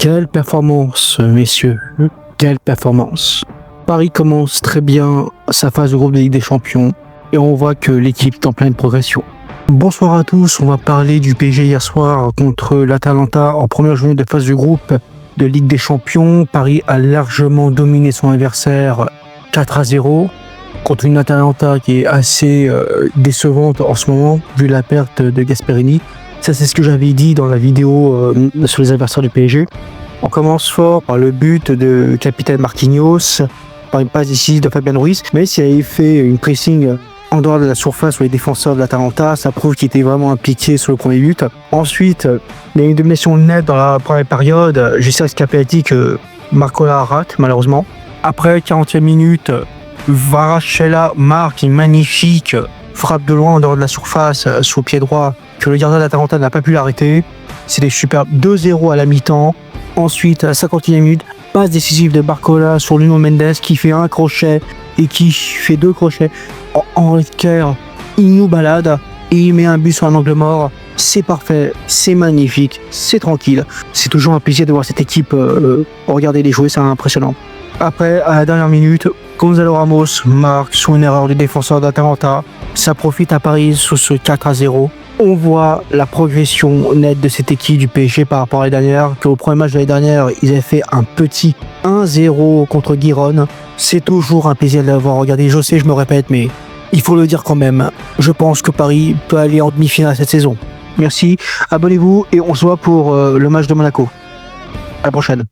Quelle performance, messieurs. Quelle performance. Paris commence très bien sa phase de groupe de Ligue des Champions et on voit que l'équipe est en pleine progression. Bonsoir à tous, on va parler du PSG hier soir contre l'Atalanta en première journée de phase de groupe de Ligue des Champions. Paris a largement dominé son adversaire 4-0 contre une Atalanta qui est assez décevante en ce moment vu la perte de Gasperini. Ça, c'est ce que j'avais dit dans la vidéo sur les adversaires du PSG. On commence fort par le but de capitaine Marquinhos, par une passe décisive de Fabian Ruiz. Mais s'il avait fait une pressing en dehors de la surface sur les défenseurs de l'Atalanta, ça prouve qu'il était vraiment impliqué sur le premier but. Ensuite, il y a une domination nette dans la première période. J'essaie Scapelletti que Marcola rate, malheureusement. Après 40e minute, Varachella marque une magnifique frappe de loin en dehors de la surface sur le pied droit que le gardien de l'Atalanta n'a pas pu l'arrêter. C'était superbe. 2-0 à la mi-temps. Ensuite, à la 51e minute, passe décisive de Barcola sur Nuno Mendes qui fait un crochet et qui fait deux crochets. Henri Kerr, il nous balade et il met un but sur un angle mort. C'est parfait, c'est magnifique, c'est tranquille. C'est toujours un plaisir de voir cette équipe regarder les jouer, c'est impressionnant. Après, à la dernière minute, Gonzalo Ramos marque sur une erreur du défenseur d'Atalanta. Ça profite à Paris sur ce 4-0. On voit la progression nette de cette équipe du PSG par rapport à l'année dernière. Qu'au premier match de l'année dernière, ils avaient fait un petit 1-0 contre Giron. C'est toujours un plaisir de l'avoir regardé. Je sais, je me répète, mais il faut le dire quand même. Je pense que Paris peut aller en demi-finale cette saison. Merci, abonnez-vous et on se voit pour le match de Monaco. À la prochaine.